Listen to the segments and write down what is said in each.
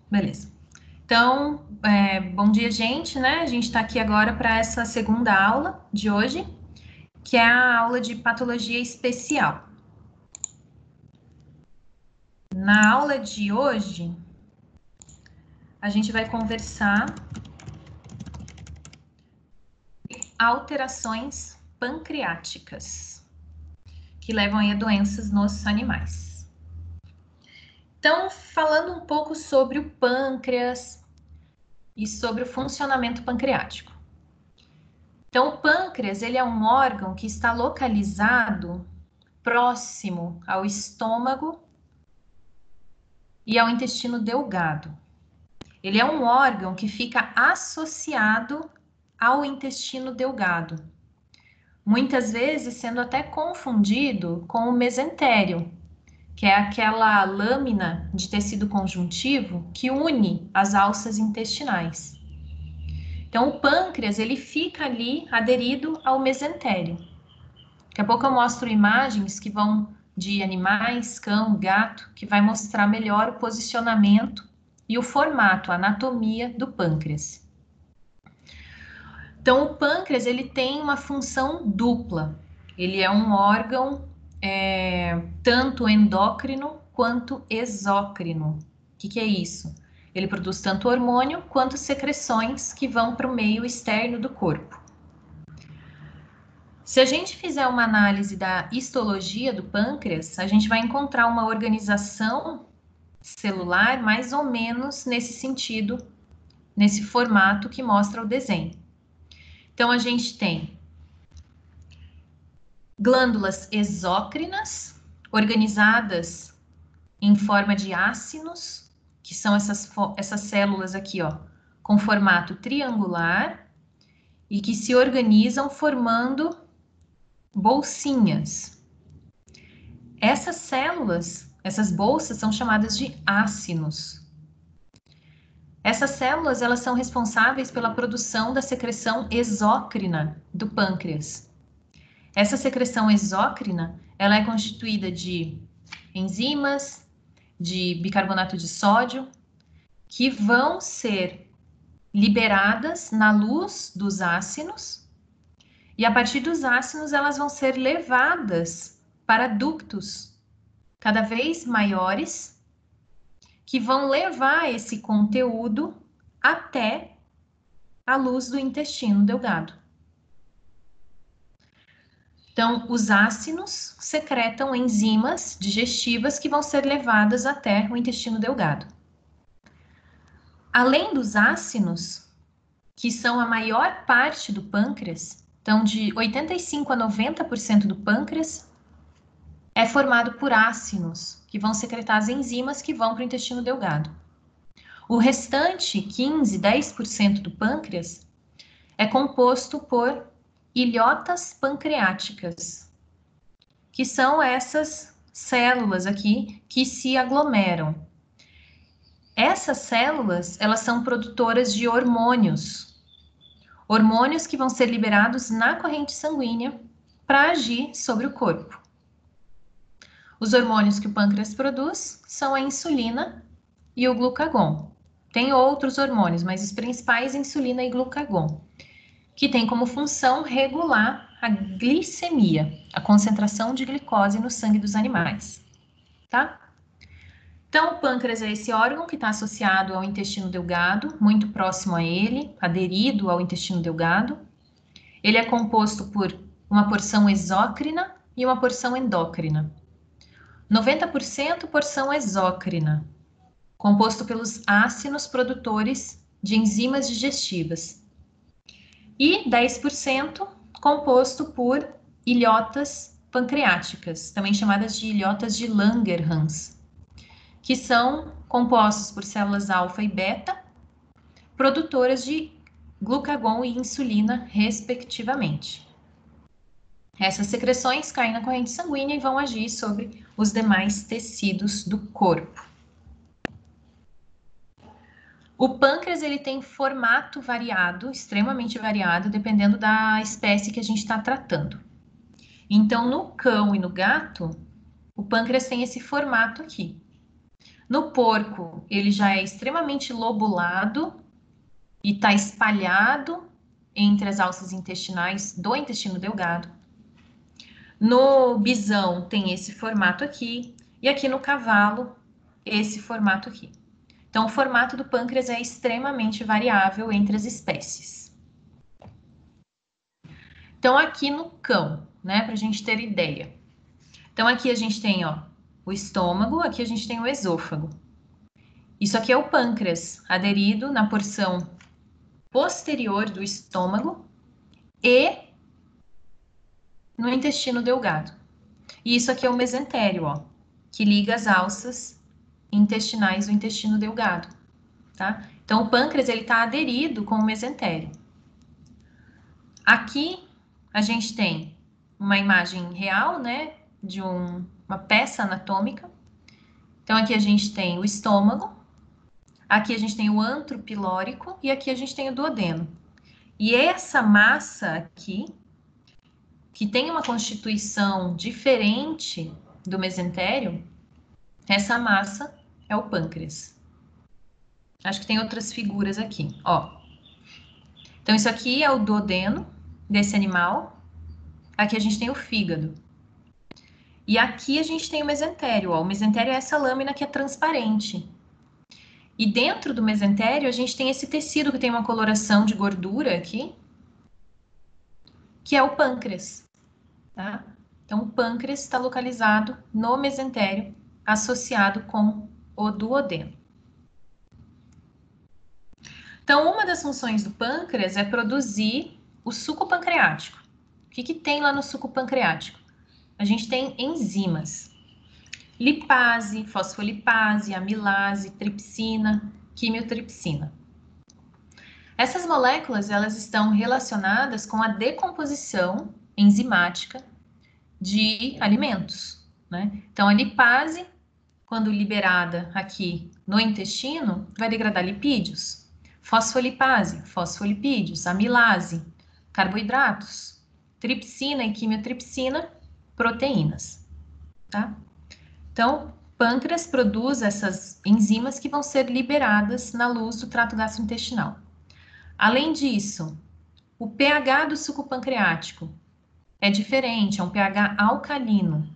Beleza. Então, bom dia, gente, né? A gente está aqui agora para essa segunda aula de hoje, que é a aula de patologia especial. Na aula de hoje, a gente vai conversar alterações pancreáticas, que levam aí a doenças nos animais. Então, falando um pouco sobre o pâncreas e sobre o funcionamento pancreático. Então, o pâncreas, ele é um órgão que está localizado próximo ao estômago e ao intestino delgado. Ele é um órgão que fica associado ao intestino delgado, muitas vezes sendo até confundido com o mesentério, que é aquela lâmina de tecido conjuntivo que une as alças intestinais. Então, o pâncreas, ele fica ali aderido ao mesentério. Daqui a pouco eu mostro imagens que vão de animais, cão, gato, que vai mostrar melhor o posicionamento e o formato, a anatomia do pâncreas. Então, o pâncreas, ele tem uma função dupla. Ele é um órgão tanto endócrino quanto exócrino. O que é isso? Ele produz tanto hormônio quanto secreções que vão para o meio externo do corpo. Se a gente fizer uma análise da histologia do pâncreas, a gente vai encontrar uma organização celular mais ou menos nesse sentido, nesse formato que mostra o desenho. Então, a gente tem glândulas exócrinas, organizadas em forma de ácinos, que são essas células aqui, ó, com formato triangular e que se organizam formando bolsinhas. Essas células, essas bolsas são chamadas de ácinos. Essas células, elas são responsáveis pela produção da secreção exócrina do pâncreas. Essa secreção exócrina, ela é constituída de enzimas, de bicarbonato de sódio, que vão ser liberadas na luz dos ácinos, e a partir dos ácinos elas vão ser levadas para ductos cada vez maiores, que vão levar esse conteúdo até a luz do intestino delgado. Então, os ácinos secretam enzimas digestivas que vão ser levadas até o intestino delgado. Além dos ácinos, que são a maior parte do pâncreas, então de 85% a 90% do pâncreas é formado por ácinos, que vão secretar as enzimas que vão para o intestino delgado. O restante, 15%, 10% do pâncreas, é composto por ilhotas pancreáticas, que são essas células aqui que se aglomeram. Essas células, elas são produtoras de hormônios. Hormônios que vão ser liberados na corrente sanguínea para agir sobre o corpo. Os hormônios que o pâncreas produz são a insulina e o glucagon. Tem outros hormônios, mas os principais, insulina e glucagon, que tem como função regular a glicemia, a concentração de glicose no sangue dos animais, tá? Então, o pâncreas é esse órgão que está associado ao intestino delgado, muito próximo a ele, aderido ao intestino delgado. Ele é composto por uma porção exócrina e uma porção endócrina. 90% porção exócrina, composto pelos ácinos produtores de enzimas digestivas. E 10% composto por ilhotas pancreáticas, também chamadas de ilhotas de Langerhans, que são compostos por células alfa e beta, produtoras de glucagon e insulina, respectivamente. Essas secreções caem na corrente sanguínea e vão agir sobre os demais tecidos do corpo. O pâncreas, ele tem formato variado, extremamente variado, dependendo da espécie que a gente está tratando. Então, no cão e no gato, o pâncreas tem esse formato aqui. No porco, ele já é extremamente lobulado e está espalhado entre as alças intestinais do intestino delgado. No bisão tem esse formato aqui, e aqui no cavalo, esse formato aqui. Então, o formato do pâncreas é extremamente variável entre as espécies. Então, aqui no cão, né, para a gente ter ideia. Então, aqui a gente tem, ó, o estômago, aqui a gente tem o esôfago. Isso aqui é o pâncreas, aderido na porção posterior do estômago e no intestino delgado. E isso aqui é o mesentério, ó, que liga as alças intestinais do intestino delgado, tá? Então, o pâncreas, ele tá aderido com o mesentério. Aqui, a gente tem uma imagem real, né, de uma peça anatômica. Então, aqui a gente tem o estômago, aqui a gente tem o antro pilórico e aqui a gente tem o duodeno. E essa massa aqui, que tem uma constituição diferente do mesentério, essa massa é o pâncreas. Acho que tem outras figuras aqui, ó. Então, isso aqui é o duodeno desse animal. Aqui a gente tem o fígado. E aqui a gente tem o mesentério, ó. O mesentério é essa lâmina que é transparente. E dentro do mesentério a gente tem esse tecido que tem uma coloração de gordura aqui, que é o pâncreas, tá? Então, o pâncreas está localizado no mesentério, associado com o duodeno. Então, uma das funções do pâncreas é produzir o suco pancreático. O que tem lá no suco pancreático? A gente tem enzimas. Lipase, fosfolipase, amilase, tripsina, quimiotripsina. Essas moléculas, elas estão relacionadas com a decomposição enzimática de alimentos, né? Então, a lipase, quando liberada aqui no intestino, vai degradar lipídios. Fosfolipase, fosfolipídios, amilase, carboidratos, tripsina e quimiotripsina, proteínas, tá? Então, pâncreas produz essas enzimas que vão ser liberadas na luz do trato gastrointestinal. Além disso, o pH do suco pancreático é diferente, é um pH alcalino.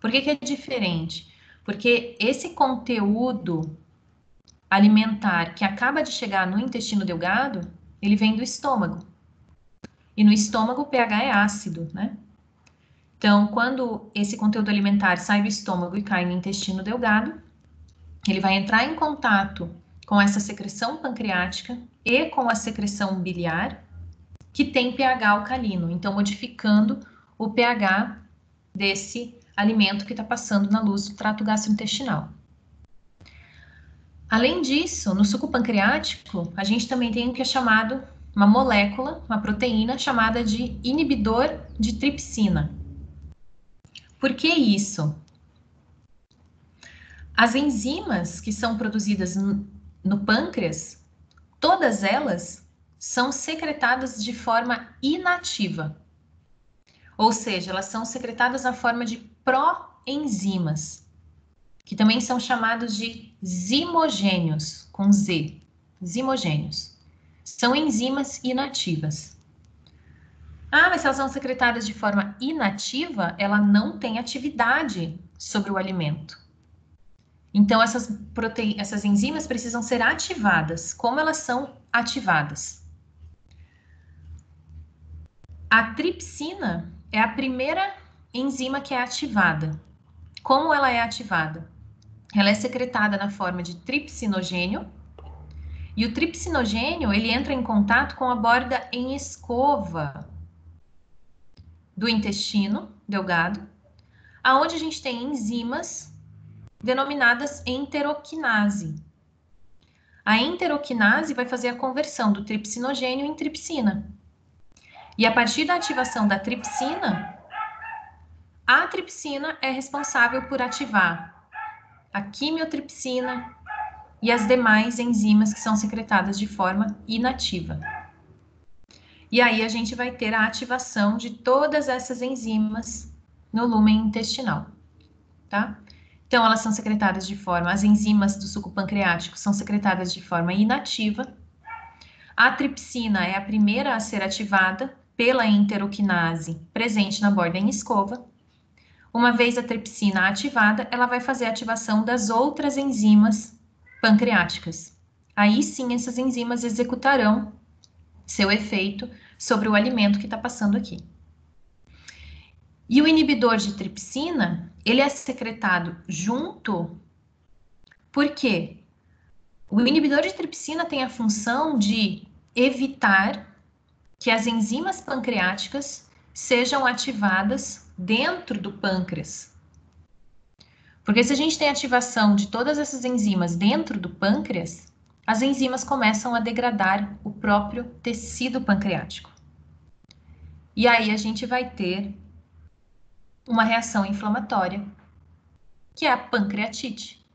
Por que é diferente? Porque esse conteúdo alimentar que acaba de chegar no intestino delgado, ele vem do estômago. E no estômago o pH é ácido, né? Então, quando esse conteúdo alimentar sai do estômago e cai no intestino delgado, ele vai entrar em contato com essa secreção pancreática e com a secreção biliar, que tem pH alcalino, então modificando o pH desse alimento que está passando na luz do trato gastrointestinal. Além disso, no suco pancreático, a gente também tem o que é chamado uma molécula, uma proteína chamada de inibidor de tripsina. Por que isso? As enzimas que são produzidas no pâncreas, todas elas são secretadas de forma inativa. Ou seja, elas são secretadas na forma de proenzimas, que também são chamados de zimogênios, com Z, zimogênios. São enzimas inativas. Ah, mas se elas são secretadas de forma inativa, ela não tem atividade sobre o alimento. Então, essas enzimas precisam ser ativadas. Como elas são ativadas? A tripsina é a primeira enzima que é ativada. Como ela é ativada? Ela é secretada na forma de tripsinogênio, e o tripsinogênio, ele entra em contato com a borda em escova do intestino delgado, aonde a gente tem enzimas denominadas enteroquinase. A enteroquinase vai fazer a conversão do tripsinogênio em tripsina. E a partir da ativação da tripsina, a tripsina é responsável por ativar a quimiotripsina e as demais enzimas que são secretadas de forma inativa. E aí a gente vai ter a ativação de todas essas enzimas no lúmen intestinal, tá? Então, elas são secretadas de forma, as enzimas do suco pancreático são secretadas de forma inativa. A tripsina é a primeira a ser ativada pela enteroquinase presente na borda em escova. Uma vez a tripsina ativada, ela vai fazer a ativação das outras enzimas pancreáticas. Aí sim, essas enzimas executarão seu efeito sobre o alimento que está passando aqui. E o inibidor de tripsina, ele é secretado junto, por quê? O inibidor de tripsina tem a função de evitar que as enzimas pancreáticas sejam ativadas dentro do pâncreas. Porque se a gente tem ativação de todas essas enzimas dentro do pâncreas, as enzimas começam a degradar o próprio tecido pancreático. E aí a gente vai ter uma reação inflamatória, que é a pancreatite.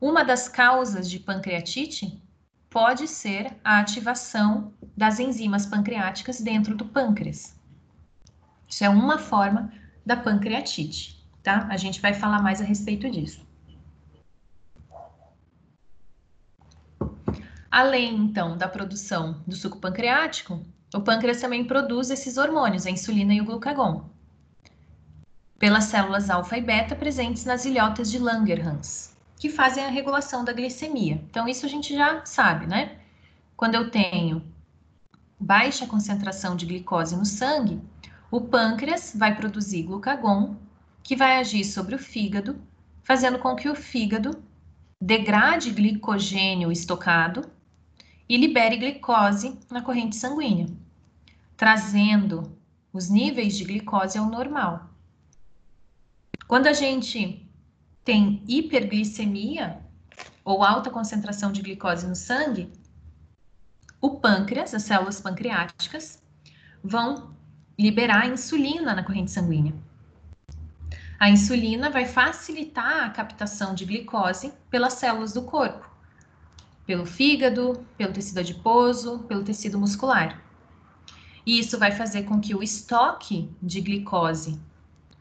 Uma das causas de pancreatite pode ser a ativação das enzimas pancreáticas dentro do pâncreas. Isso é uma forma da pancreatite, tá? A gente vai falar mais a respeito disso. Além, então, da produção do suco pancreático, o pâncreas também produz esses hormônios, a insulina e o glucagon, pelas células alfa e beta presentes nas ilhotas de Langerhans, que fazem a regulação da glicemia. Então, isso a gente já sabe, né? Quando eu tenho baixa concentração de glicose no sangue, o pâncreas vai produzir glucagon, que vai agir sobre o fígado, fazendo com que o fígado degrade glicogênio estocado e libere glicose na corrente sanguínea, trazendo os níveis de glicose ao normal. Quando a gente tem hiperglicemia ou alta concentração de glicose no sangue, o pâncreas, as células pancreáticas, vão liberar insulina na corrente sanguínea. A insulina vai facilitar a captação de glicose pelas células do corpo, pelo fígado, pelo tecido adiposo, pelo tecido muscular. E isso vai fazer com que o estoque de glicose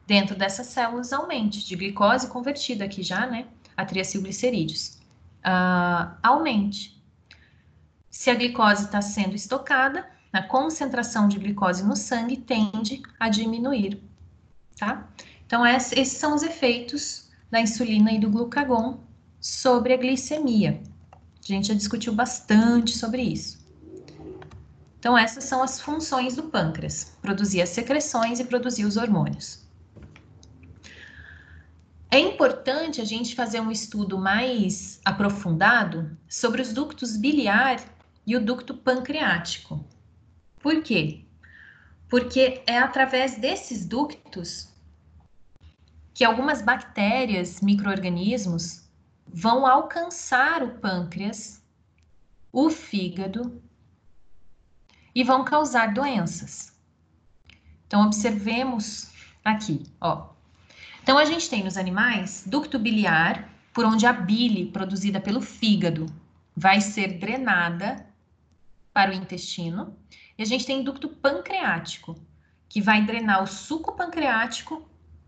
dentro dessas células aumente, de glicose convertida aqui já, né, a triacilglicerídeos, aumente. Se a glicose está sendo estocada, a concentração de glicose no sangue tende a diminuir, tá? Então, esses são os efeitos da insulina e do glucagon sobre a glicemia. A gente já discutiu bastante sobre isso. Então, essas são as funções do pâncreas: produzir as secreções e produzir os hormônios. É importante a gente fazer um estudo mais aprofundado sobre os ductos biliar e o ducto pancreático. Por quê? Porque é através desses ductos que algumas bactérias, micro-organismos, vão alcançar o pâncreas, o fígado e vão causar doenças. Então, observemos aqui, ó. Então, a gente tem nos animais ducto biliar, por onde a bile produzida pelo fígado vai ser drenada para o intestino, e a gente tem ducto pancreático, que vai drenar o suco pancreático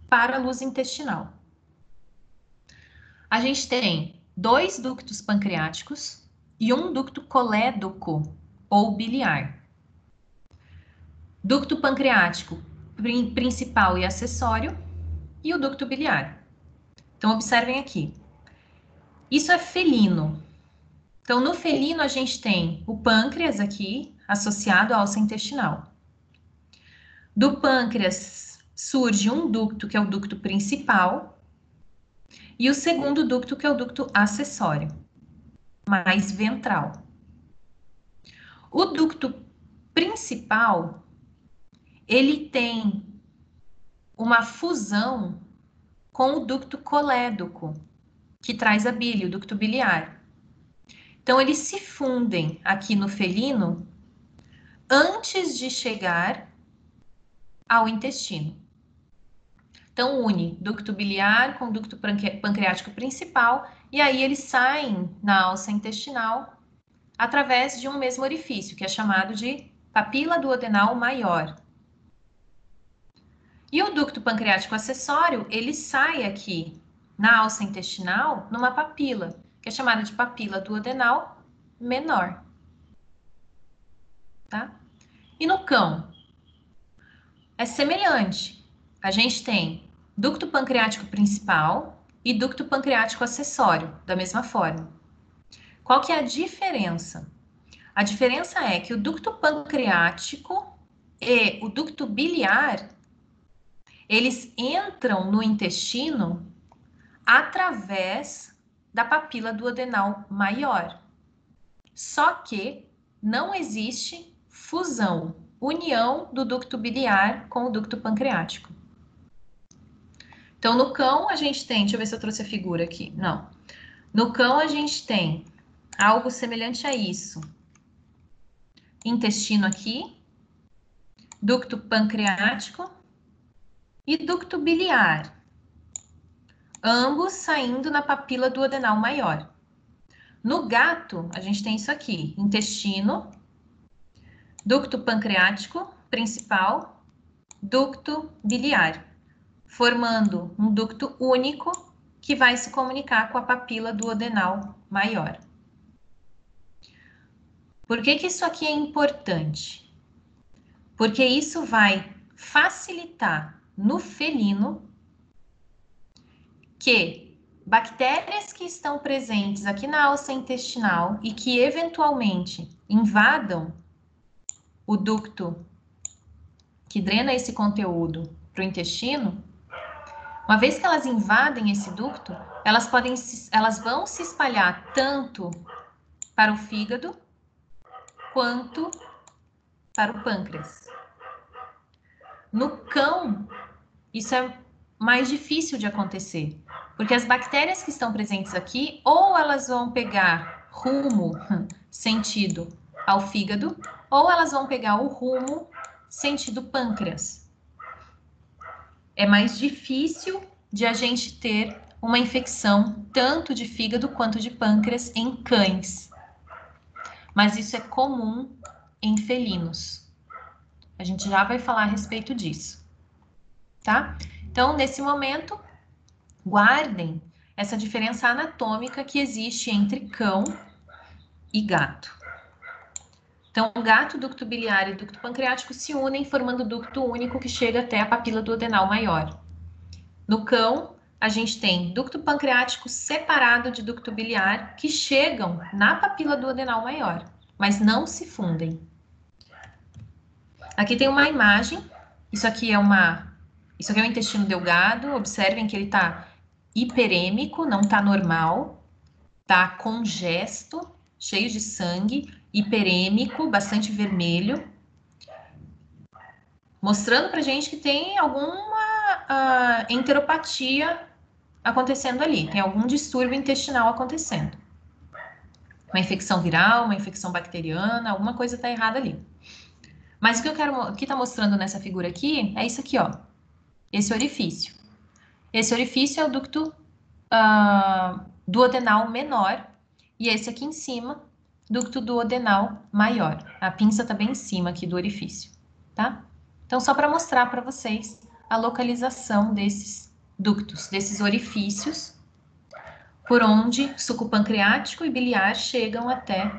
para a luz intestinal. A gente tem 2 ductos pancreáticos e um ducto colédoco ou biliar. Ducto pancreático principal e acessório e o ducto biliar. Então, observem aqui. Isso é felino. Então, no felino, a gente tem o pâncreas aqui, associado à alça intestinal. Do pâncreas surge um ducto, que é o ducto principal, e o segundo ducto, que é o ducto acessório, mais ventral. O ducto principal, ele tem uma fusão com o ducto colédoco, que traz a bile, o ducto biliar. Então, eles se fundem aqui no felino antes de chegar ao intestino. Então, une ducto biliar com ducto pancreático principal, e aí eles saem na alça intestinal através de um mesmo orifício, que é chamado de papila duodenal maior. E o ducto pancreático acessório, ele sai aqui na alça intestinal numa papila, que é chamada de papila duodenal menor, tá? E no cão é semelhante. A gente tem ducto pancreático principal e ducto pancreático acessório, da mesma forma. Qual que é a diferença? A diferença é que o ducto pancreático e o ducto biliar, eles entram no intestino através da papila duodenal maior. Só que não existe fusão, união do ducto biliar com o ducto pancreático. Então, no cão, a gente tem... Deixa eu ver se eu trouxe a figura aqui. Não. No cão, a gente tem algo semelhante a isso. Intestino aqui, ducto pancreático e ducto biliar, ambos saindo na papila duodenal maior. No gato, a gente tem isso aqui, intestino, ducto pancreático principal, ducto biliar, formando um ducto único que vai se comunicar com a papila duodenal maior. Por que que isso aqui é importante? Porque isso vai facilitar no felino que bactérias que estão presentes aqui na alça intestinal e que eventualmente invadam o ducto que drena esse conteúdo para o intestino, uma vez que elas invadem esse ducto, elas vão se espalhar tanto para o fígado quanto para o pâncreas. No cão, isso é mais difícil de acontecer, porque as bactérias que estão presentes aqui, ou elas vão pegar rumo, sentido ao fígado, ou elas vão pegar o rumo, sentido pâncreas. É mais difícil de a gente ter uma infecção tanto de fígado quanto de pâncreas em cães. Mas isso é comum em felinos. A gente já vai falar a respeito disso, tá? Então, nesse momento, guardem essa diferença anatômica que existe entre cão e gato. Então, o gato, ducto biliar e ducto pancreático se unem, formando ducto único que chega até a papila duodenal maior. No cão, a gente tem ducto pancreático separado de ducto biliar que chegam na papila duodenal maior, mas não se fundem. Aqui tem uma imagem. Isso aqui é o intestino delgado. Observem que ele está hiperêmico, não está normal, está congesto, cheio de sangue, hiperêmico, bastante vermelho, mostrando para gente que tem alguma enteropatia acontecendo ali, tem algum distúrbio intestinal acontecendo. Uma infecção viral, uma infecção bacteriana, alguma coisa está errada ali. Mas o que está mostrando nessa figura aqui é isso aqui, ó, esse orifício. Esse orifício é o ducto duodenal menor, e esse aqui em cima, ducto duodenal maior. A pinça está bem em cima aqui do orifício, tá? Então, só para mostrar para vocês a localização desses ductos, desses orifícios, por onde suco pancreático e biliar chegam até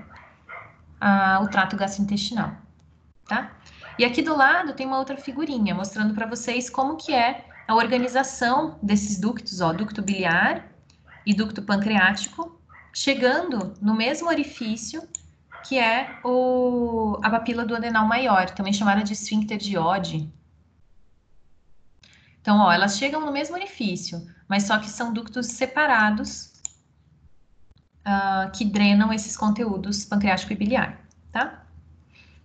o trato gastrointestinal, tá? E aqui do lado tem uma outra figurinha, mostrando para vocês como que é a organização desses ductos, ó, ducto biliar e ducto pancreático, chegando no mesmo orifício que é a papila duodenal maior, também chamada de esfíncter de Oddi. Então, ó, elas chegam no mesmo orifício, mas só que são ductos separados que drenam esses conteúdos pancreático e biliar, tá?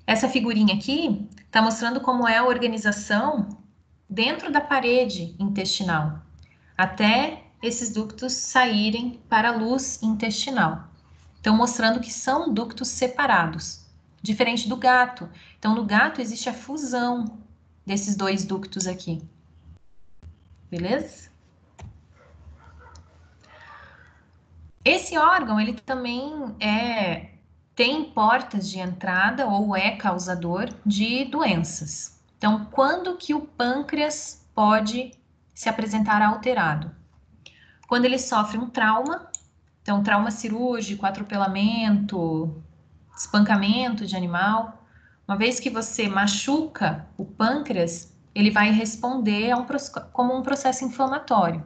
Essa figurinha aqui está mostrando como é a organização dentro da parede intestinal, até esses ductos saírem para a luz intestinal. Então, mostrando que são ductos separados, diferente do gato. Então, no gato existe a fusão desses dois ductos aqui. Beleza? Esse órgão, ele também tem portas de entrada ou é causador de doenças. Então, quando que o pâncreas pode se apresentar alterado? Quando ele sofre um trauma, então trauma cirúrgico, atropelamento, espancamento de animal, uma vez que você machuca o pâncreas, ele vai responder como um processo inflamatório.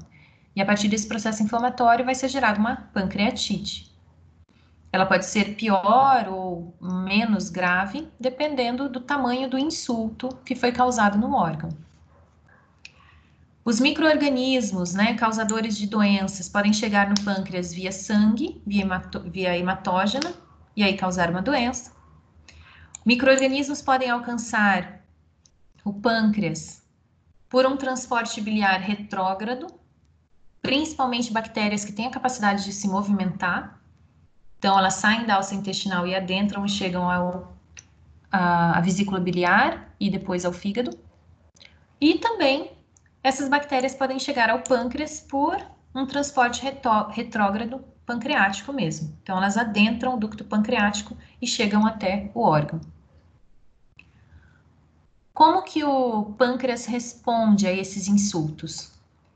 E a partir desse processo inflamatório vai ser gerada uma pancreatite. Ela pode ser pior ou menos grave, dependendo do tamanho do insulto que foi causado no órgão. Os micro-organismos, né, causadores de doenças, podem chegar no pâncreas via sangue, via hematógena, e aí causar uma doença. Micro-organismos podem alcançar o pâncreas por um transporte biliar retrógrado, principalmente bactérias que têm a capacidade de se movimentar. Então, elas saem da alça intestinal e adentram e chegam à vesícula biliar e depois ao fígado. E também essas bactérias podem chegar ao pâncreas por um transporte retrógrado pancreático mesmo. Então, elas adentram o ducto pancreático e chegam até o órgão. Como que o pâncreas responde a esses insultos?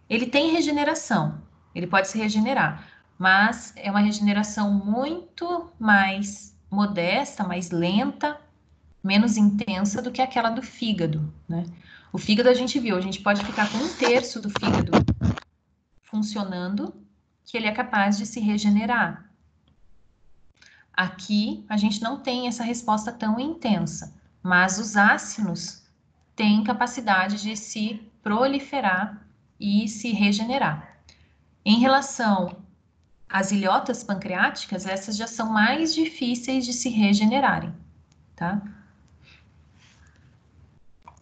Ele tem regeneração, ele pode se regenerar, mas é uma regeneração muito mais modesta, mais lenta, menos intensa do que aquela do fígado, né? O fígado a gente viu, a gente pode ficar com 1/3 do fígado funcionando, que ele é capaz de se regenerar. Aqui a gente não tem essa resposta tão intensa, mas os ácidos têm capacidade de se proliferar e se regenerar. Em relação às ilhotas pancreáticas, essas já são mais difíceis de se regenerarem, tá?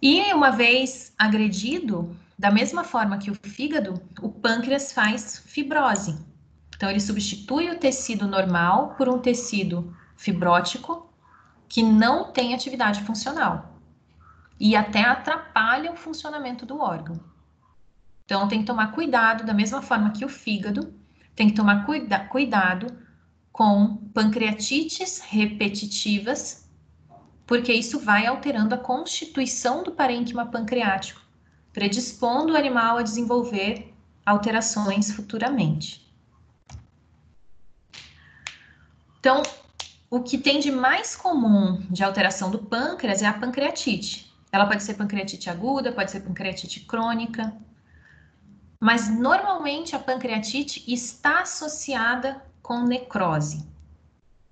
E uma vez agredido, da mesma forma que o fígado, o pâncreas faz fibrose. Então, ele substitui o tecido normal por um tecido fibrótico que não tem atividade funcional e até atrapalha o funcionamento do órgão. Então, tem que tomar cuidado, da mesma forma que o fígado, tem que tomar cuidado com pancreatites repetitivas, porque isso vai alterando a constituição do parênquima pancreático, predispondo o animal a desenvolver alterações futuramente. Então, o que tem de mais comum de alteração do pâncreas é a pancreatite. Ela pode ser pancreatite aguda, pode ser pancreatite crônica, mas normalmente a pancreatite está associada com necrose.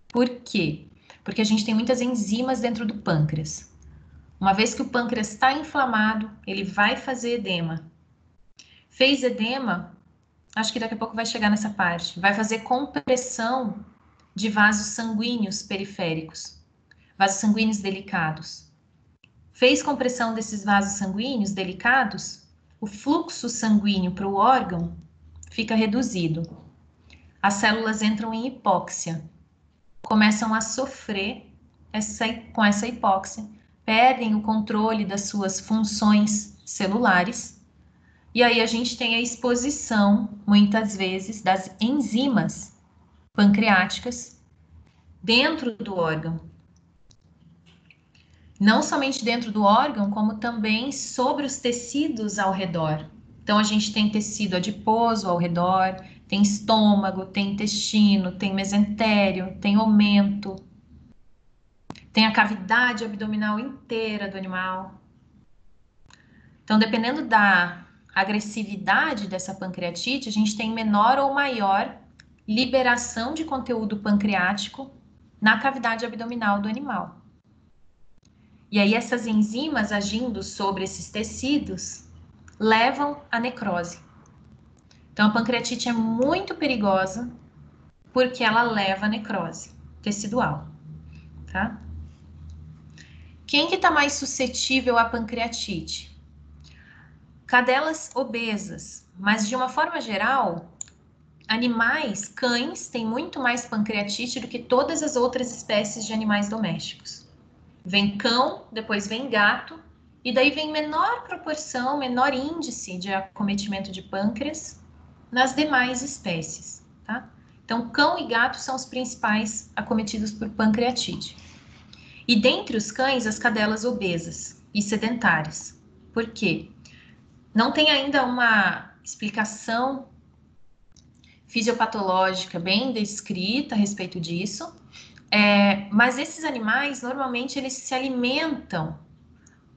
Por quê? Porque a gente tem muitas enzimas dentro do pâncreas. Uma vez que o pâncreas está inflamado, ele vai fazer edema. Fez edema, acho que daqui a pouco vai chegar nessa parte, vai fazer compressão de vasos sanguíneos periféricos, vasos sanguíneos delicados. Fez compressão desses vasos sanguíneos delicados, o fluxo sanguíneo para o órgão fica reduzido. As células entram em hipóxia, começam a sofrer com essa hipóxia, perdem o controle das suas funções celulares, e aí a gente tem a exposição, muitas vezes, das enzimas pancreáticas dentro do órgão. Não somente dentro do órgão, como também sobre os tecidos ao redor. Então, a gente tem tecido adiposo ao redor, tem estômago, tem intestino, tem mesentério, tem omento, tem a cavidade abdominal inteira do animal. Então, dependendo da agressividade dessa pancreatite, a gente tem menor ou maior liberação de conteúdo pancreático na cavidade abdominal do animal. E aí essas enzimas agindo sobre esses tecidos levam à necrose. Então a pancreatite é muito perigosa porque ela leva à necrose tecidual, tá? Quem que está mais suscetível à pancreatite? Cadelas obesas, mas de uma forma geral, animais, cães, têm muito mais pancreatite do que todas as outras espécies de animais domésticos. Vem cão, depois vem gato, e daí vem menor proporção, menor índice de acometimento de pâncreas nas demais espécies, tá? Então, cão e gato são os principais acometidos por pancreatite. E dentre os cães, as cadelas obesas e sedentárias. Por quê? Não tem ainda uma explicação fisiopatológica bem descrita a respeito disso. Mas esses animais, normalmente, eles se alimentam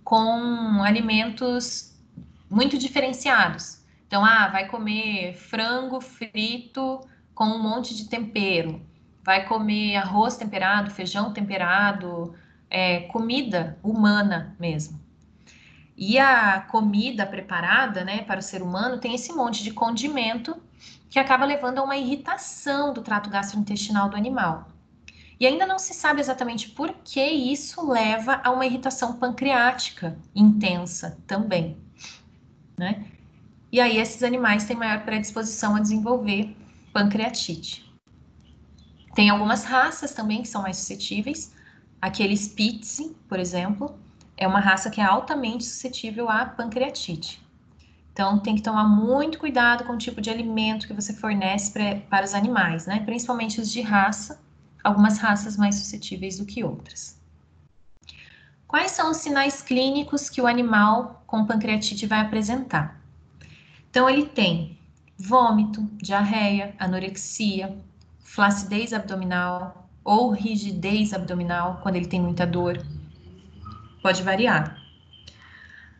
com alimentos muito diferenciados. Então, vai comer frango frito com um monte de tempero, vai comer arroz temperado, feijão temperado, comida humana mesmo. E a comida preparada, né, para o ser humano tem esse monte de condimento que acaba levando a uma irritação do trato gastrointestinal do animal. E ainda não se sabe exatamente por que isso leva a uma irritação pancreática intensa também, né? E aí esses animais têm maior predisposição a desenvolver pancreatite. Tem algumas raças também que são mais suscetíveis. Aquele Spitz, por exemplo, é uma raça que é altamente suscetível à pancreatite. Então, tem que tomar muito cuidado com o tipo de alimento que você fornece para os animais, né? Principalmente os de raça, algumas raças mais suscetíveis do que outras. Quais são os sinais clínicos que o animal com pancreatite vai apresentar? Então, ele tem vômito, diarreia, anorexia, flacidez abdominal ou rigidez abdominal, quando ele tem muita dor. Pode variar.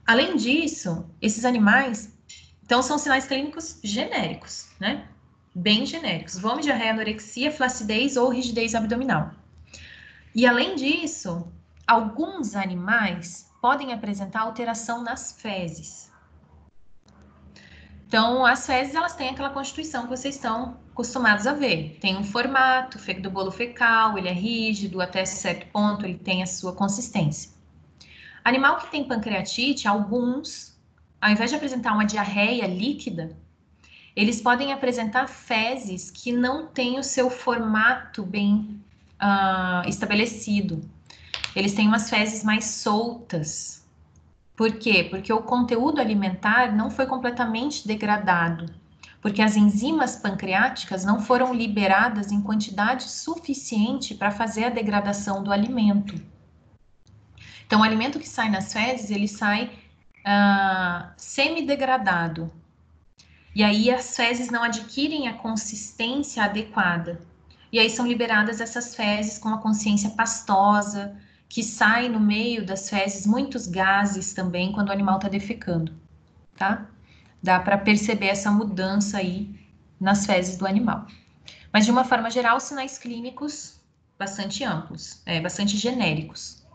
Além disso, esses animais, então, são sinais clínicos genéricos, né? Bem genéricos. Vômito, diarreia, anorexia, flacidez ou rigidez abdominal. E além disso, alguns animais podem apresentar alteração nas fezes. Então, as fezes, elas têm aquela constituição que vocês estão acostumados a ver. Tem um formato do bolo fecal, ele é rígido, até certo ponto ele tem a sua consistência. Animal que tem pancreatite, alguns, ao invés de apresentar uma diarreia líquida, eles podem apresentar fezes que não têm o seu formato bem estabelecido. Eles têm umas fezes mais soltas. Por quê? Porque o conteúdo alimentar não foi completamente degradado, porque as enzimas pancreáticas não foram liberadas em quantidade suficiente para fazer a degradação do alimento. Então, o alimento que sai nas fezes, ele sai semi-degradado. E aí as fezes não adquirem a consistência adequada. E aí são liberadas essas fezes com uma consciência pastosa, que sai no meio das fezes muitos gases também quando o animal está defecando, tá? Dá para perceber essa mudança aí nas fezes do animal. Mas de uma forma geral, sinais clínicos bastante amplos, bastante genéricos.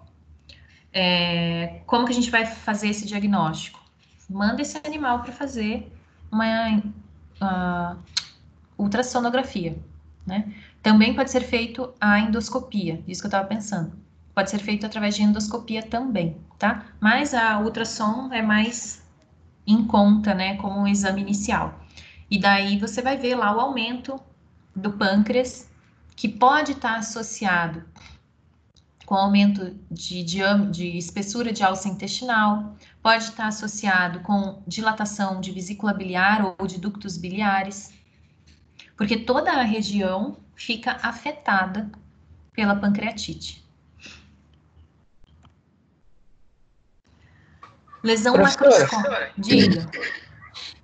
Como que a gente vai fazer esse diagnóstico? Manda esse animal para fazer uma ultrassonografia, né? Também pode ser feito a endoscopia, isso que eu estava pensando. Pode ser feito através de endoscopia também, tá? Mas a ultrassom é mais em conta, né, como um exame inicial. E daí você vai ver lá o aumento do pâncreas, que pode estar associado com aumento de espessura de alça intestinal, pode estar associado com dilatação de vesícula biliar ou de ductos biliares, porque toda a região fica afetada pela pancreatite. Lesão macroscópica. Diga.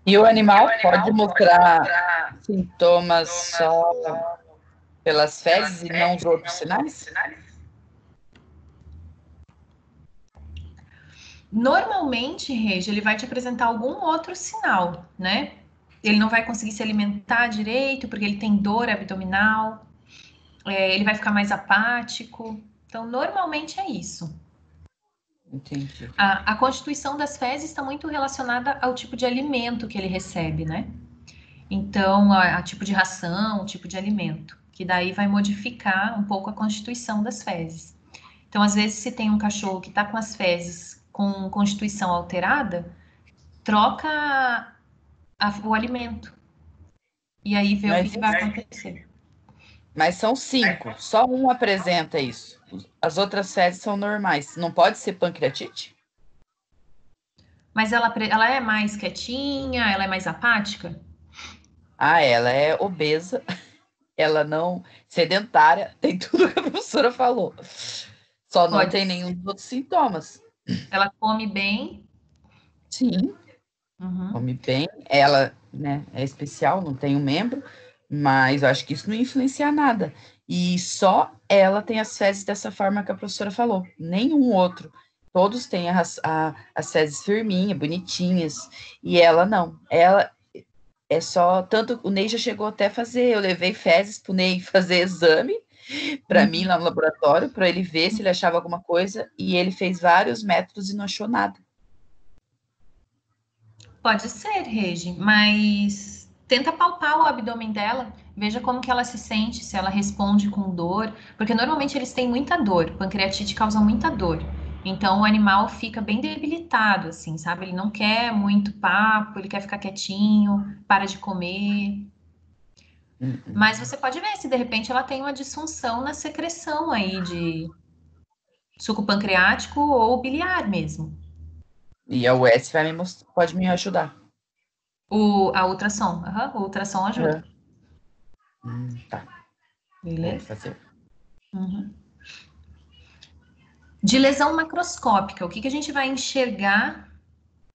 E o animal pode mostrar sintomas só pelas fezes e não os outros sinais? Normalmente, Regi, ele vai te apresentar algum outro sinal, né? Ele não vai conseguir se alimentar direito, porque ele tem dor abdominal, ele vai ficar mais apático. Então, normalmente é isso. Entendi. A constituição das fezes está muito relacionada ao tipo de alimento que ele recebe, né? Então, a tipo de ração, o tipo de alimento, que daí vai modificar um pouco a constituição das fezes. Então, às vezes, se tem um cachorro que está com as fezes com constituição alterada, troca o alimento. E aí vê o que vai acontecer. Mas são 5, só um apresenta isso. As outras fezes são normais. Não pode ser pancreatite? Mas ela é mais quietinha, ela é mais apática? Ela é obesa, ela não sedentária, tem tudo que a professora falou. Só não tem nenhum dos outros sintomas. Ela come bem? Sim, come bem. Ela, né, é especial, não tem um membro, Mas eu acho que isso não influencia nada. E só ela tem as fezes dessa forma que a professora falou. Nenhum outro. Todos têm as fezes firminhas, bonitinhas. E ela não. Ela é só... Tanto o Ney já chegou até a fazer. Eu levei fezes pro Ney fazer exame para mim lá no laboratório, para ele ver se ele achava alguma coisa. E ele fez vários métodos e não achou nada. Pode ser, Regi, mas tenta palpar o abdômen dela, veja como que ela se sente, se ela responde com dor, porque normalmente eles têm muita dor, pancreatite causa muita dor. Então o animal fica bem debilitado, assim, sabe? Ele não quer muito papo, ele quer ficar quietinho, para de comer. Mas você pode ver se de repente ela tem uma disfunção na secreção aí de suco pancreático ou biliar mesmo. E a US pode me ajudar. A ultrassom, o ultrassom ajuda. Tá. Beleza? Vou fazer. Uhum. De lesão macroscópica, o que a gente vai enxergar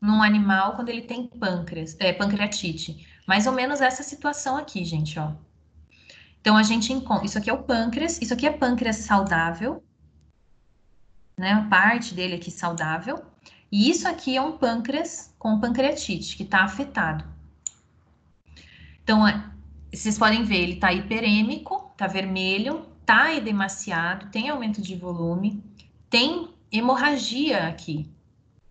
num animal quando ele tem pancreatite? Mais ou menos essa situação aqui, gente, ó. Então, a gente encontra... Isso aqui é o pâncreas, isso aqui é pâncreas saudável, né? A parte dele aqui saudável. E isso aqui é um pâncreas com pancreatite, que está afetado. Então, vocês podem ver, ele está hiperêmico, está vermelho, está edemaciado, tem aumento de volume, tem hemorragia aqui,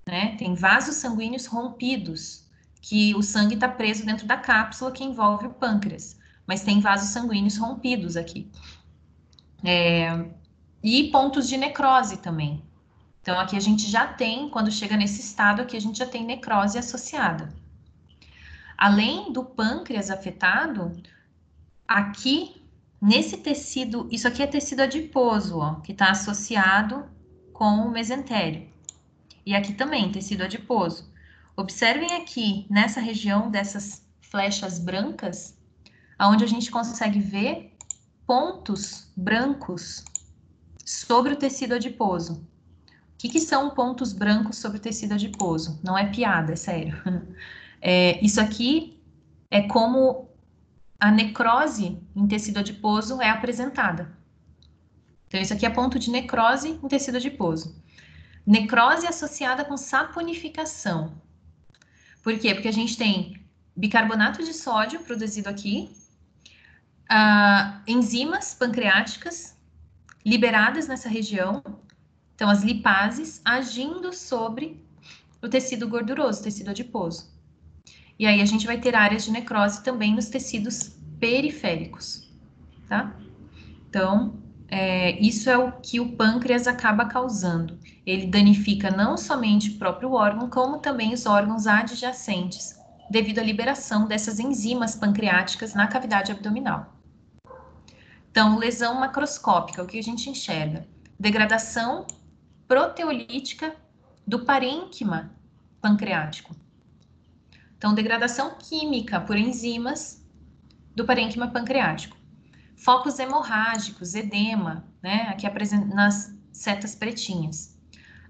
né? Tem vasos sanguíneos rompidos, que o sangue está preso dentro da cápsula que envolve o pâncreas, mas tem vasos sanguíneos rompidos aqui. E pontos de necrose também. Então, aqui a gente já tem, quando chega nesse estado aqui, a gente já tem necrose associada. Além do pâncreas afetado, aqui, nesse tecido, isso aqui é tecido adiposo, ó, que está associado com o mesentério. E aqui também, tecido adiposo. Observem aqui, nessa região dessas flechas brancas, onde a gente consegue ver pontos brancos sobre o tecido adiposo. O que são pontos brancos sobre o tecido adiposo? Não é piada, é sério. Isso aqui é como a necrose em tecido adiposo é apresentada. Então, isso aqui é ponto de necrose em tecido adiposo. Necrose associada com saponificação. Por quê? Porque a gente tem bicarbonato de sódio produzido aqui, enzimas pancreáticas liberadas nessa região, então as lipases agindo sobre o tecido gorduroso, tecido adiposo. E aí a gente vai ter áreas de necrose também nos tecidos periféricos, tá? Então, isso é o que o pâncreas acaba causando. Ele danifica não somente o próprio órgão, como também os órgãos adjacentes, devido à liberação dessas enzimas pancreáticas na cavidade abdominal. Então, lesão macroscópica, o que a gente enxerga? Degradação proteolítica do parênquima pancreático. Então, degradação química por enzimas do parênquima pancreático. Focos hemorrágicos, edema, né? Aqui nas setas pretinhas.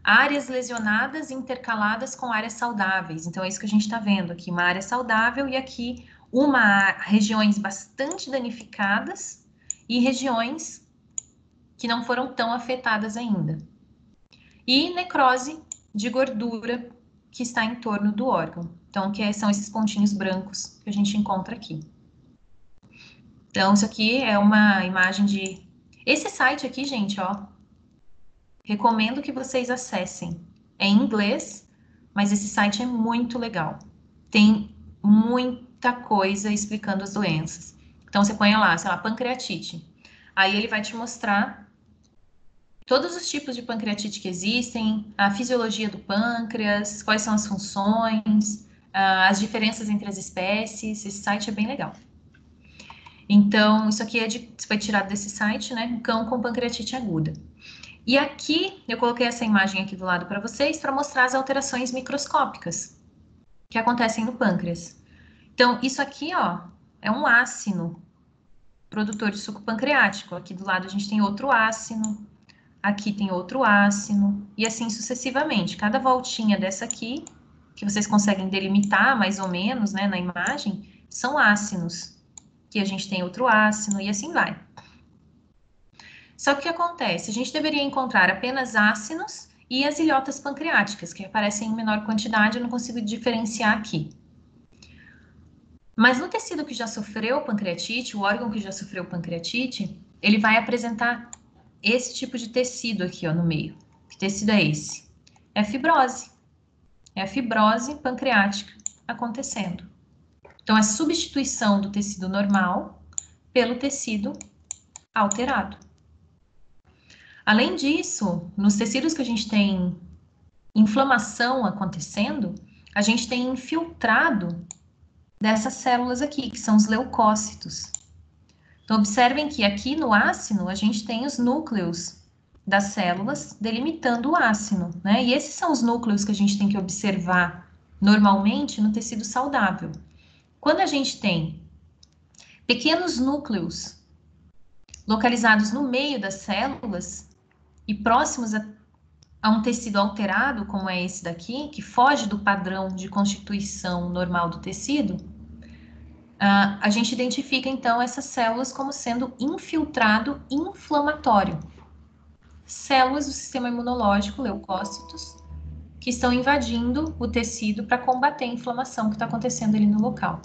Áreas lesionadas intercaladas com áreas saudáveis. Então, é isso que a gente está vendo aqui, uma área saudável e aqui regiões bastante danificadas e regiões que não foram tão afetadas ainda. E necrose de gordura que está em torno do órgão. Então, são esses pontinhos brancos que a gente encontra aqui. Então, isso aqui é uma imagem de... Esse site aqui, gente, ó, recomendo que vocês acessem. É em inglês, mas esse site é muito legal. Tem muita coisa explicando as doenças. Então, você põe lá, sei lá, pancreatite. Aí ele vai te mostrar todos os tipos de pancreatite que existem, a fisiologia do pâncreas, quais são as funções, as diferenças entre as espécies. Esse site é bem legal. Então, isso aqui foi tirado desse site, né? Um cão com pancreatite aguda. E aqui, eu coloquei essa imagem aqui do lado para vocês, para mostrar as alterações microscópicas que acontecem no pâncreas. Então, isso aqui, ó, é um ácino produtor de suco pancreático. Aqui do lado a gente tem outro ácino, aqui tem outro ácino, e assim sucessivamente. Cada voltinha dessa aqui, que vocês conseguem delimitar mais ou menos, né, na imagem, são ácinos. que a gente tem outro ácido e assim vai. Só que o que acontece? A gente deveria encontrar apenas ácidos e as ilhotas pancreáticas, que aparecem em menor quantidade, eu não consigo diferenciar aqui. Mas no tecido que já sofreu pancreatite, o órgão que já sofreu pancreatite, ele vai apresentar esse tipo de tecido aqui, ó, no meio. Que tecido é esse? É a fibrose. É a fibrose pancreática acontecendo. Então, é substituição do tecido normal pelo tecido alterado. Além disso, nos tecidos que a gente tem inflamação acontecendo, a gente tem infiltrado dessas células aqui, que são os leucócitos. Então, observem que aqui no ácido, a gente tem os núcleos das células delimitando o ácido, né? E esses são os núcleos que a gente tem que observar normalmente no tecido saudável. Quando a gente tem pequenos núcleos localizados no meio das células e próximos a um tecido alterado, como é esse daqui, que foge do padrão de constituição normal do tecido, a gente identifica então essas células como sendo infiltrado inflamatório. Células do sistema imunológico, leucócitos, que estão invadindo o tecido para combater a inflamação que está acontecendo ali no local.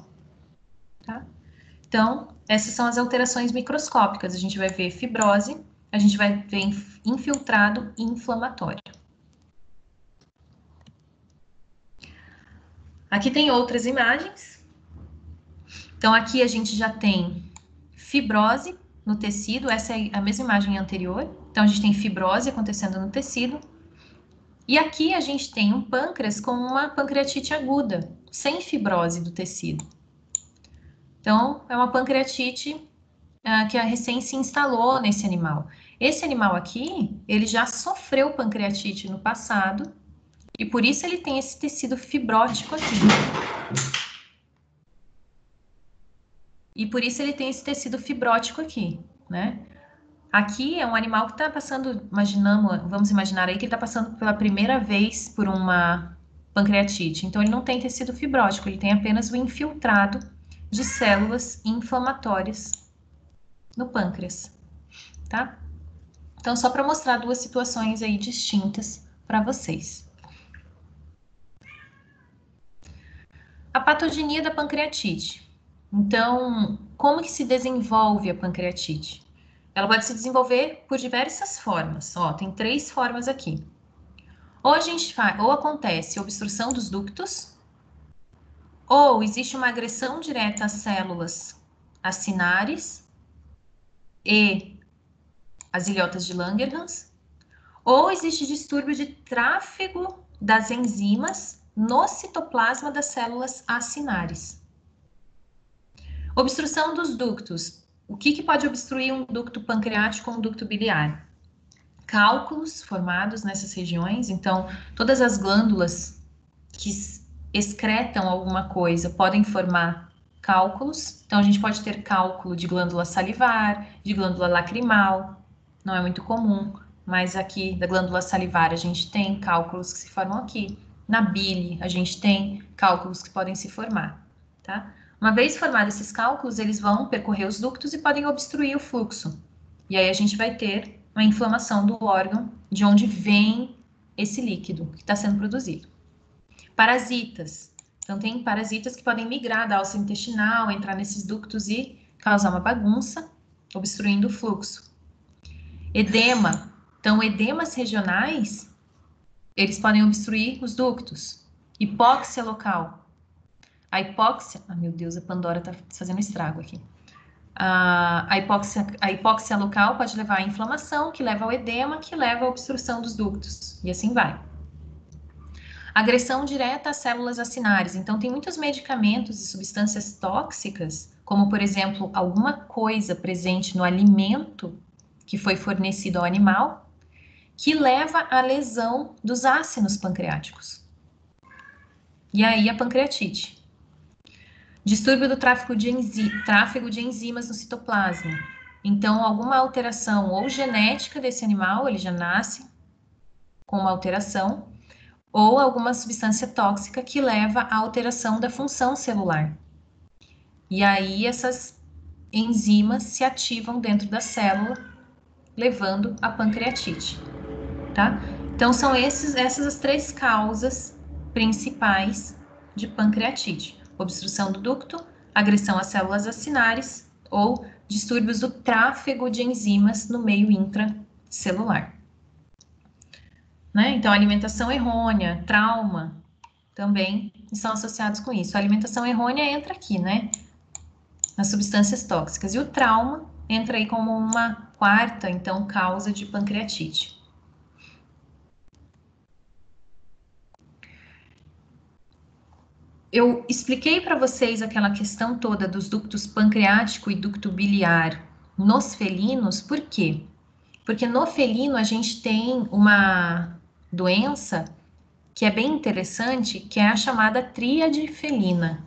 Tá? Então, essas são as alterações microscópicas. A gente vai ver fibrose, a gente vai ver infiltrado inflamatório. Aqui tem outras imagens. Então, aqui a gente já tem fibrose no tecido, essa é a mesma imagem anterior. Então, a gente tem fibrose acontecendo no tecido. E aqui a gente tem um pâncreas com uma pancreatite aguda, sem fibrose do tecido. Então, é uma pancreatite que a recém se instalou nesse animal. Esse animal aqui, ele já sofreu pancreatite no passado, e por isso ele tem esse tecido fibrótico aqui. E por isso ele tem esse tecido fibrótico aqui, né? Aqui é um animal que está passando, vamos imaginar aí que ele está passando pela primeira vez por uma pancreatite. Então, ele não tem tecido fibrótico, ele tem apenas o infiltrado de células inflamatórias no pâncreas, tá? Então, só para mostrar duas situações aí distintas para vocês. A patogenia da pancreatite. Então, como que se desenvolve a pancreatite? Ela pode se desenvolver por diversas formas. Ó, tem 3 formas aqui. Ou acontece obstrução dos ductos, ou existe uma agressão direta às células acinares e as ilhotas de Langerhans, ou existe distúrbio de tráfego das enzimas no citoplasma das células acinares. Obstrução dos ductos. O que pode obstruir um ducto pancreático ou um ducto biliar? Cálculos formados nessas regiões, então todas as glândulas que excretam alguma coisa podem formar cálculos. Então a gente pode ter cálculo de glândula salivar, de glândula lacrimal, não é muito comum, mas aqui da glândula salivar a gente tem cálculos que se formam aqui. Na bile a gente tem cálculos que podem se formar, tá? Uma vez formados esses cálculos, eles vão percorrer os ductos e podem obstruir o fluxo. E aí a gente vai ter uma inflamação do órgão de onde vem esse líquido que está sendo produzido. Parasitas. Então, tem parasitas que podem migrar da alça intestinal, entrar nesses ductos e causar uma bagunça, obstruindo o fluxo. Edema. Então, edemas regionais, eles podem obstruir os ductos. Hipóxia local. A hipóxia... Ah, meu Deus, a Pandora está fazendo estrago aqui. A hipóxia local pode levar à inflamação, que leva ao edema, que leva à obstrução dos ductos. E assim vai. Agressão direta às células acinares. Então, tem muitos medicamentos e substâncias tóxicas, como, por exemplo, alguma coisa presente no alimento que foi fornecido ao animal, que leva à lesão dos ácidos pancreáticos. E aí, a pancreatite. Distúrbio do tráfego de enzimas no citoplasma. Então, alguma alteração ou genética desse animal, ele já nasce com uma alteração, ou alguma substância tóxica que leva à alteração da função celular. E aí, essas enzimas se ativam dentro da célula, levando à pancreatite, tá? Então, são essas as três causas principais de pancreatite: obstrução do ducto, agressão às células acinares ou distúrbios do tráfego de enzimas no meio intracelular. Né? Então, alimentação errônea, trauma, também estão associados com isso. A alimentação errônea entra aqui, né? Nas substâncias tóxicas. E o trauma entra aí como uma quarta, então, causa de pancreatite. Eu expliquei para vocês aquela questão toda dos ductos pancreático e ducto biliar nos felinos, por quê? Porque no felino a gente tem uma doença que é bem interessante, que é a chamada tríade felina.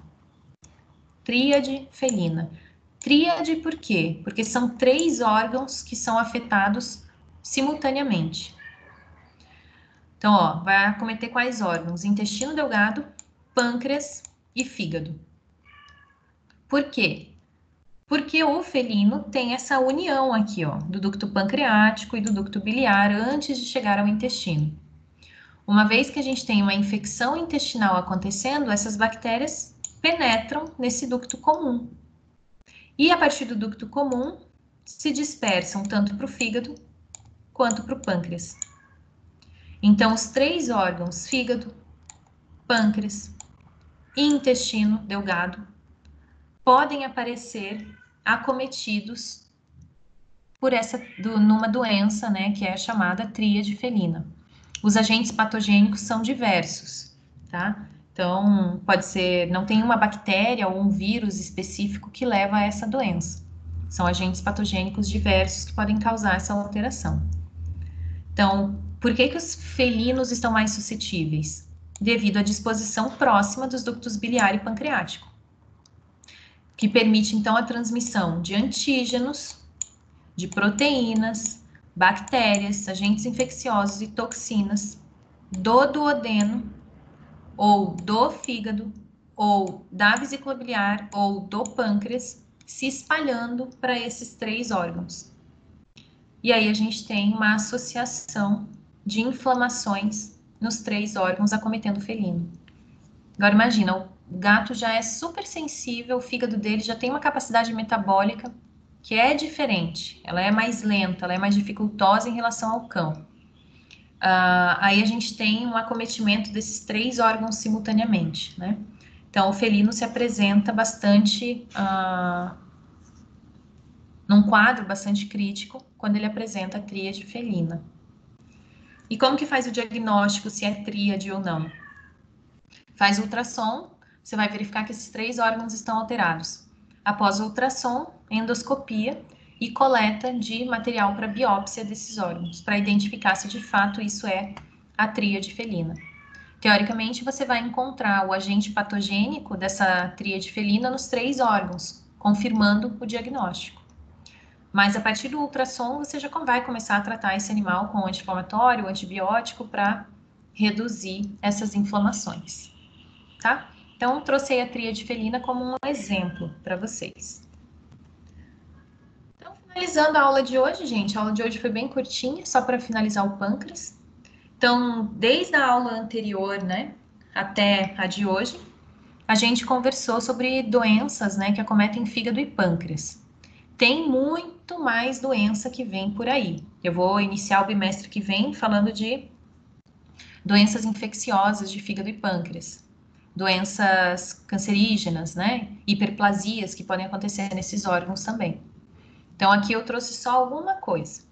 Tríade felina. Tríade por quê? Porque são 3 órgãos que são afetados simultaneamente. Então, ó, vai acometer quais órgãos? Intestino delgado, pâncreas e fígado. Por quê? Porque o felino tem essa união aqui, ó, do ducto pancreático e do ducto biliar antes de chegar ao intestino. Uma vez que a gente tem uma infecção intestinal acontecendo, essas bactérias penetram nesse ducto comum. E a partir do ducto comum, se dispersam tanto para o fígado quanto para o pâncreas. Então, os 3 órgãos, fígado, pâncreas e intestino delgado, podem aparecer acometidos por numa doença, né, que é chamada tríade felina. Os agentes patogênicos são diversos, tá? Então, pode ser, não tem uma bactéria ou um vírus específico que leva a essa doença. São agentes patogênicos diversos que podem causar essa alteração. Então, por que os felinos estão mais suscetíveis? Devido à disposição próxima dos ductos biliar e pancreático, que permite, então, a transmissão de antígenos, de proteínas, bactérias, agentes infecciosos e toxinas do duodeno, ou do fígado, ou da vesícula biliar, ou do pâncreas, se espalhando para esses 3 órgãos. E aí a gente tem uma associação de inflamações nos 3 órgãos acometendo o felino. Agora imagina, o gato já é super sensível, o fígado dele já tem uma capacidade metabólica que é diferente, ela é mais lenta, ela é mais dificultosa em relação ao cão. Aí a gente tem um acometimento desses 3 órgãos simultaneamente, né? Então, o felino se apresenta bastante, num quadro bastante crítico, quando ele apresenta a tríade felina. E como que faz o diagnóstico se é tríade ou não? Faz ultrassom, você vai verificar que esses 3 órgãos estão alterados. Após o ultrassom, endoscopia e coleta de material para biópsia desses órgãos, para identificar se de fato isso é a tríade felina. Teoricamente, você vai encontrar o agente patogênico dessa tríade felina nos 3 órgãos, confirmando o diagnóstico. Mas a partir do ultrassom, você já vai começar a tratar esse animal com anti-inflamatório, antibiótico, para reduzir essas inflamações, tá? Então, trouxe aí a tríade felina como um exemplo para vocês. Então, finalizando a aula de hoje, gente, a aula de hoje foi bem curtinha, só para finalizar o pâncreas. Então, desde a aula anterior, né, até a de hoje, a gente conversou sobre doenças, né, que acometem fígado e pâncreas. Tem muito mais doença que vem por aí. Eu vou iniciar o bimestre que vem falando de doenças infecciosas de fígado e pâncreas, doenças cancerígenas, né, hiperplasias que podem acontecer nesses órgãos também. Então, aqui eu trouxe só alguma coisa.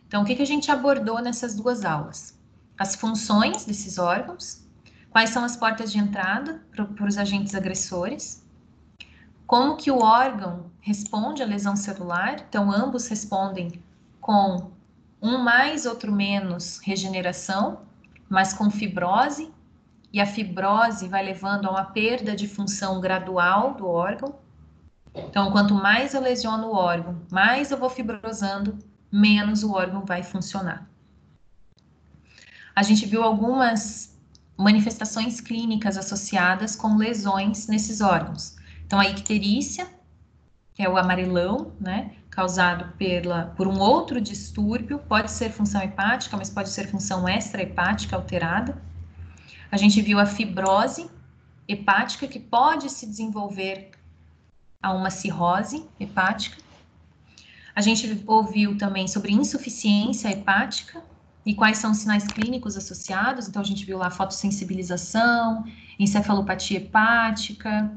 Então, o que a gente abordou nessas 2 aulas? As funções desses órgãos, quais são as portas de entrada para os agentes agressores, como que o órgão responde à lesão celular, então ambos respondem com um mais, outro menos regeneração, mas com fibrose, e a fibrose vai levando a uma perda de função gradual do órgão. Então, quanto mais eu lesiono o órgão, mais eu vou fibrosando, menos o órgão vai funcionar. A gente viu algumas manifestações clínicas associadas com lesões nesses órgãos. Então, a icterícia, que é o amarelão, né? Causado por um outro distúrbio, pode ser função hepática, mas pode ser função extrahepática alterada. A gente viu a fibrose hepática, que pode se desenvolver a uma cirrose hepática. A gente ouviu também sobre insuficiência hepática e quais são os sinais clínicos associados. Então, a gente viu lá fotossensibilização, encefalopatia hepática,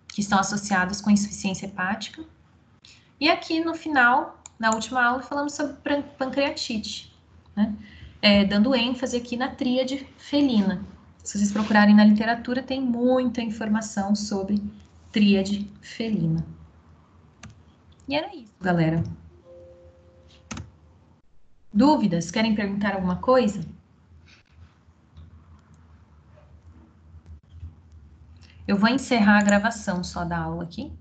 que estão associados com insuficiência hepática. E aqui no final, na última aula, falamos sobre pancreatite, né? Dando ênfase aqui na tríade felina. Se vocês procurarem na literatura, tem muita informação sobre tríade felina. E era isso, galera. Dúvidas? Querem perguntar alguma coisa? Eu vou encerrar a gravação só da aula aqui.